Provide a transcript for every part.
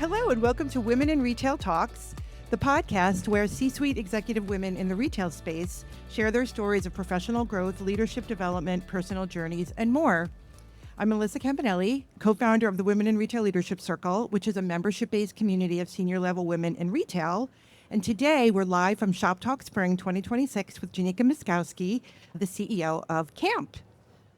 Hello and welcome to Women in Retail Talks, the podcast where C-suite executive women in the retail space share their stories of professional growth, leadership development, personal journeys, and more. I'm Melissa Campanelli, co-founder of the Women in Retail Leadership Circle, which is a membership-based community of senior-level women in retail. And today we're live from Shop Talk Spring 2026 with Jenica Myszkowski, the CEO of Camp.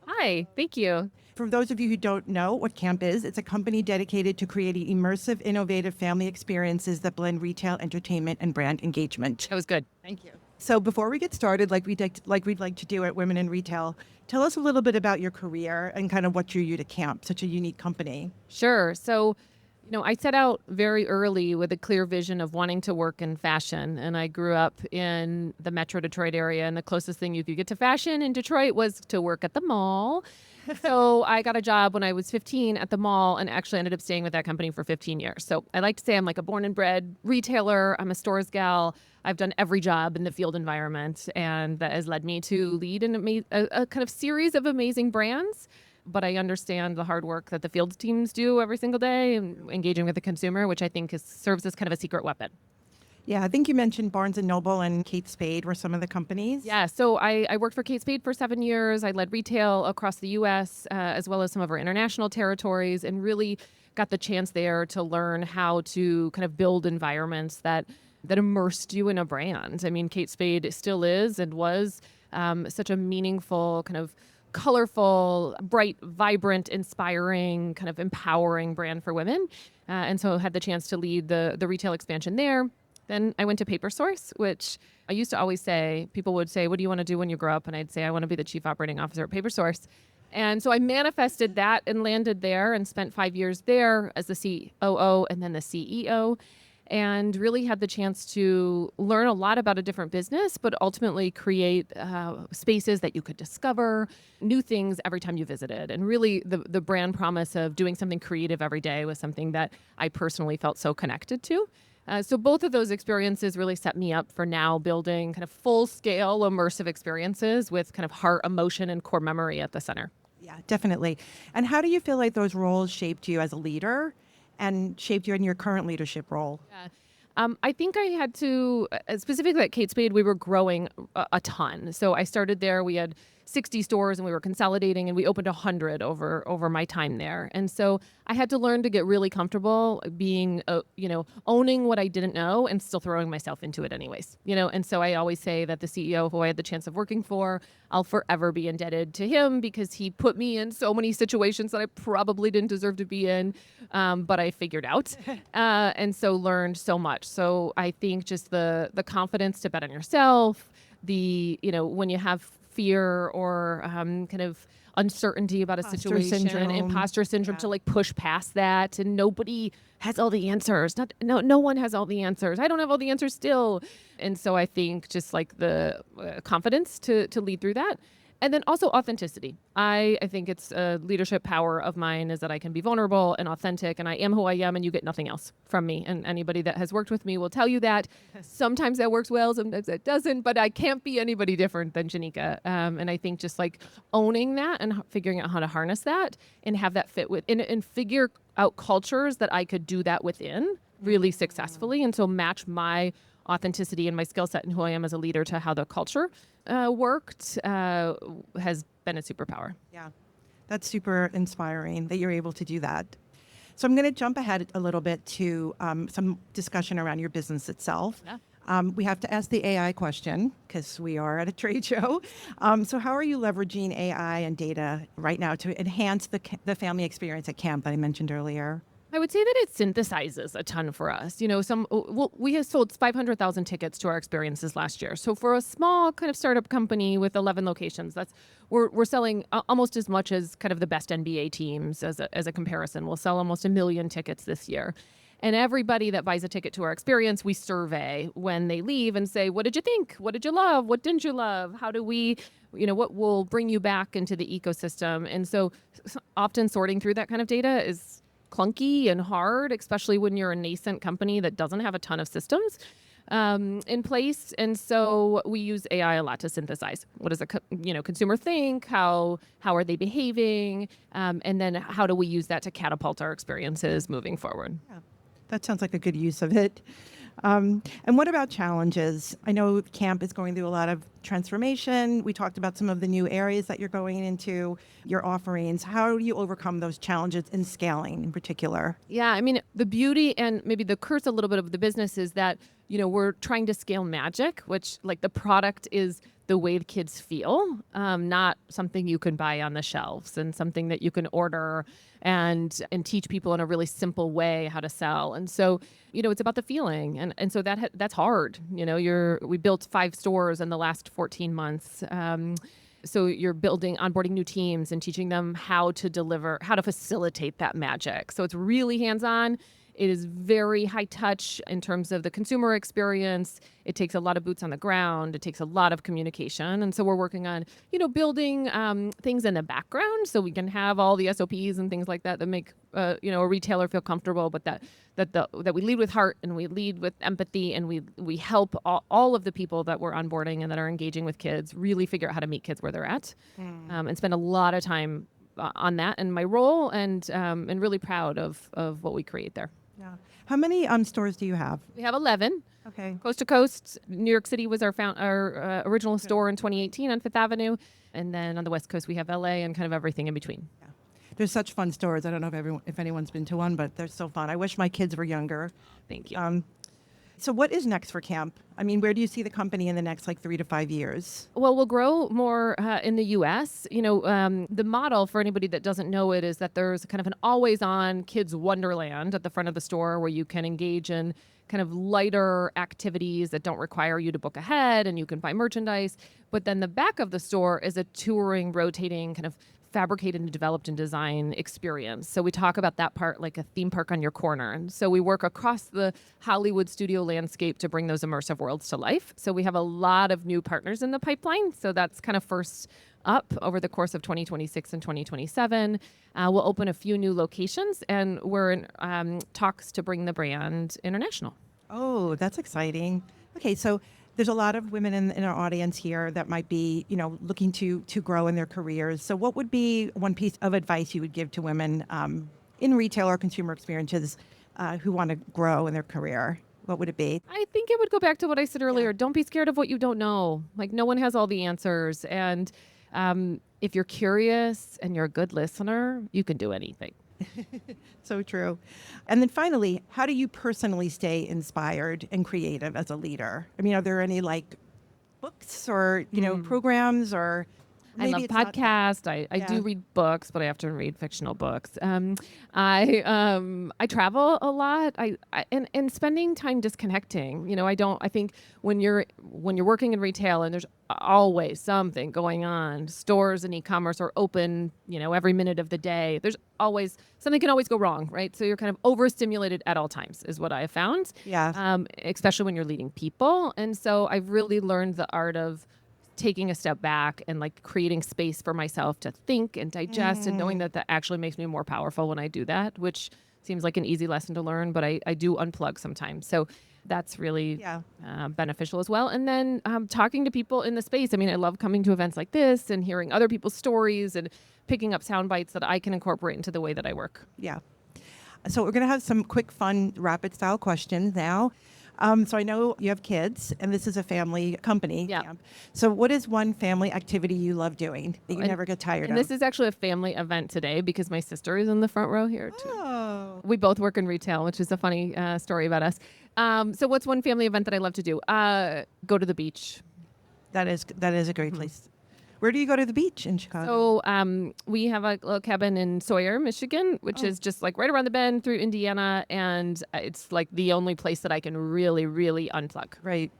Hi, thank you. For those of you who don't know what Camp is, it's a company dedicated to creating immersive, innovative family experiences that blend retail, entertainment, and brand engagement. That was good. Thank you. So before we get started, like we'd like to do at Women in Retail, tell us a little bit about your career and kind of what drew you to Camp, such a unique company. Sure. So, I set out very early with a clear vision of wanting to work in fashion. And I grew up in the Metro Detroit area. And the closest thing you could get to fashion in Detroit was to work at the mall. So I got a job when I was 15 at the mall and actually ended up staying with that company for 15 years. So I like to say I'm like a born and bred retailer. I'm a stores gal. I've done every job in the field environment. And that has led me to lead a kind of series of amazing brands. But I understand the hard work that the field teams do every single day and engaging with the consumer, which I think serves as kind of a secret weapon. Yeah, I think you mentioned Barnes & Noble and Kate Spade were some of the companies. Yeah, so I worked for Kate Spade for 7 years. I led retail across the U.S. As well as some of our international territories and really got the chance there to learn how to kind of build environments that immersed you in a brand. I mean, Kate Spade still is and was such a meaningful kind of colorful, bright, vibrant, inspiring, kind of empowering brand for women. And so I had the chance to lead the retail expansion there. Then I went to PaperSource, which I used to always say, people would say, what do you want to do when you grow up? And I'd say, I want to be the chief operating officer at PaperSource. And so I manifested that and landed there and spent 5 years there as the COO and then the CEO. And really had the chance to learn a lot about a different business, but ultimately create spaces that you could discover new things every time you visited. And really the brand promise of doing something creative every day was something that I personally felt so connected to. So both of those experiences really set me up for now building kind of full-scale immersive experiences with kind of heart, emotion, and core memory at the center. Yeah, definitely. And how do you feel like those roles shaped you as a leader and shaped you in your current leadership role? Yeah. I think I had to, specifically at Kate Spade, we were growing a ton. So I started there, we had 60 stores and we were consolidating and we opened 100 over my time there. And so I had to learn to get really comfortable being, owning what I didn't know and still throwing myself into it anyways, And so I always say that the CEO who I had the chance of working for, I'll forever be indebted to him because he put me in so many situations that I probably didn't deserve to be in, but I figured out and so learned so much. So I think just the confidence to bet on yourself, when you have fear or kind of uncertainty about a situation, imposter syndrome, to like push past that. And nobody has all the answers. No one has all the answers. I don't have all the answers still. And so I think just like the confidence to lead through that. And then also authenticity. I think it's a leadership power of mine is that I can be vulnerable and authentic and I am who I am and you get nothing else from me. And anybody that has worked with me will tell you that. Sometimes that works well, sometimes it doesn't, but I can't be anybody different than Jenica. And I think just like owning that and figuring out how to harness that and have that fit with and figure out cultures that I could do that within really successfully. And so match my authenticity and my skill set and who I am as a leader to how the culture worked has been a superpower. Yeah, that's super inspiring that you're able to do that. So I'm going to jump ahead a little bit to some discussion around your business itself. Yeah. We have to ask the AI question because we are at a trade show. So how are you leveraging AI and data right now to enhance the family experience at Camp that I mentioned earlier? I would say that it synthesizes a ton for us. We have sold 500,000 tickets to our experiences last year. So for a small kind of startup company with 11 locations, we're selling almost as much as kind of the best NBA teams as a comparison. We'll sell almost 1 million tickets this year. And everybody that buys a ticket to our experience, we survey when they leave and say, what did you think? What did you love? What didn't you love? How do we, what will bring you back into the ecosystem? And so often sorting through that kind of data is clunky and hard, especially when you're a nascent company that doesn't have a ton of systems in place. And so we use AI a lot to synthesize. What does a consumer think? How are they behaving? And then how do we use that to catapult our experiences moving forward? Yeah. That sounds like a good use of it. And what about challenges? I know camp is going through a lot of transformation. We talked about some of the new areas that you're going into, your offerings. How do you overcome those challenges in scaling in particular? Yeah, I mean, the beauty and maybe the curse a little bit of the business is that, we're trying to scale magic, which like the product is the way the kids feel, not something you can buy on the shelves and something that you can order and teach people in a really simple way how to sell. And so, it's about the feeling. And so that's hard. We built 5 stores in the last 14 months. So you're onboarding new teams and teaching them how to facilitate that magic. So it's really hands-on. It is very high touch in terms of the consumer experience. It takes a lot of boots on the ground. It takes a lot of communication. And so we're working on, building things in the background so we can have all the SOPs and things like that make, a retailer feel comfortable, but that we lead with heart and we lead with empathy and we help all of the people that we're onboarding and that are engaging with kids really figure out how to meet kids where they're at and spend a lot of time on that and my role and really proud of what we create there. Yeah. How many stores do you have? We have 11. Okay. Coast to coast. New York City was our original store in 2018 on Fifth Avenue. And then on the West Coast, we have LA and kind of everything in between. Yeah. There's such fun stores. I don't know if anyone's been to one, but they're so fun. I wish my kids were younger. Thank you. So what is next for Camp? I mean, where do you see the company in the next 3 to 5 years? Well, we'll grow more in the U.S. The model for anybody that doesn't know it is that there's kind of an always-on kids wonderland at the front of the store where you can engage in kind of lighter activities that don't require you to book ahead and you can buy merchandise. But then the back of the store is a touring, rotating kind of fabricated and developed and design experience. So we talk about that part like a theme park on your corner. And so we work across the Hollywood studio landscape to bring those immersive worlds to life. So we have a lot of new partners in the pipeline. So that's kind of first up over the course of 2026 and 2027. We'll open a few new locations and we're in talks to bring the brand international. Oh, that's exciting. Okay, so there's a lot of women in our audience here that might be, looking to grow in their careers. So what would be one piece of advice you would give to women in retail or consumer experiences who want to grow in their career? What would it be? I think it would go back to what I said earlier. Don't be scared of what you don't know. Like no one has all the answers. And if you're curious and you're a good listener, you can do anything. So true. And then finally, how do you personally stay inspired and creative as a leader? I mean, are there any books or, programs or I love podcasts. I do read books, but I often read fictional books. I travel a lot. And spending time disconnecting. I think when you're working in retail and there's always something going on, stores and e-commerce are open, every minute of the day. There's always something can always go wrong, right? So you're kind of overstimulated at all times is what I have found. Yeah. Especially when you're leading people. And so I've really learned the art of taking a step back and creating space for myself to think and digest and knowing that actually makes me more powerful when I do that, which seems like an easy lesson to learn, but I do unplug sometimes. So that's really beneficial as well. And then talking to people in the space. I mean, I love coming to events like this and hearing other people's stories and picking up sound bites that I can incorporate into the way that I work. Yeah. So we're going to have some quick, fun, rapid style questions now. So I know you have kids, and this is a family company. Yeah. Camp. So what is one family activity you love doing that you never get tired of? And this is actually a family event today because my sister is in the front row here too. Oh. We both work in retail, which is a funny story about us. So what's one family event that I love to do? Go to the beach. That is a great place. Where do you go to the beach in Chicago? So we have a little cabin in Sawyer, Michigan, which is just right around the bend through Indiana. And it's the only place that I can really, really unplug. Right.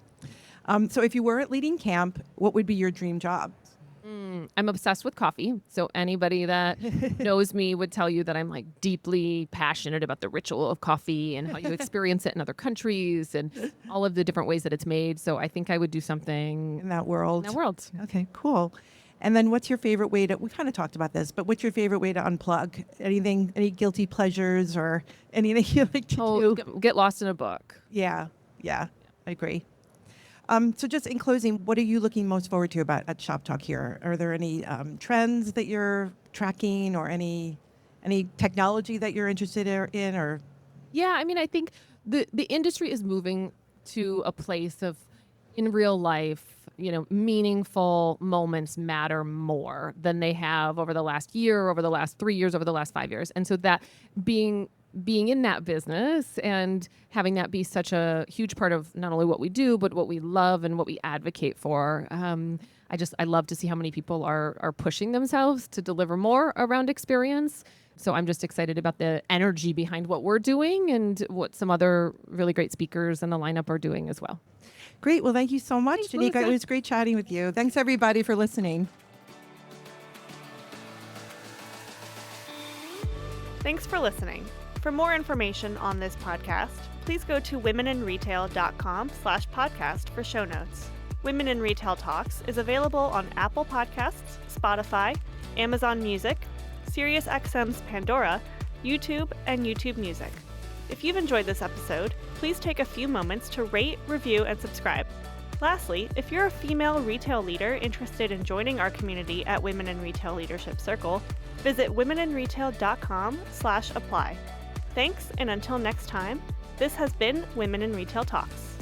So if you weren't leading camp, what would be your dream job? I'm obsessed with coffee. So anybody that knows me would tell you that I'm deeply passionate about the ritual of coffee and how you experience it in other countries and all of the different ways that it's made. So I think I would do something In that world. Okay, cool. And then what's your favorite way to, we kind of talked about this, but what's your favorite way to unplug? Anything, any guilty pleasures or anything you like to do? Get lost in a book. Yeah, I agree. So just in closing, what are you looking most forward to at Shop Talk here? Are there any trends that you're tracking or any technology that you're interested in or Yeah, I mean, I think the industry is moving to a place of, in real life, meaningful moments matter more than they have over the last year, over the last 3 years, over the last 5 years. And so that being in that business and having that be such a huge part of not only what we do, but what we love and what we advocate for. I love to see how many people are pushing themselves to deliver more around experience. So I'm just excited about the energy behind what we're doing and what some other really great speakers in the lineup are doing as well. Great. Well, thank you so much, Thanks, Jenica. Melissa. It was great chatting with you. Thanks, everybody, for listening. Thanks for listening. For more information on this podcast, please go to womeninretail.com/podcast for show notes. Women in Retail Talks is available on Apple Podcasts, Spotify, Amazon Music, SiriusXM's Pandora, YouTube, and YouTube Music. If you've enjoyed this episode, please take a few moments to rate, review, and subscribe. Lastly, if you're a female retail leader interested in joining our community at Women in Retail Leadership Circle, visit womeninretail.com/apply. Thanks, and until next time, this has been Women in Retail Talks.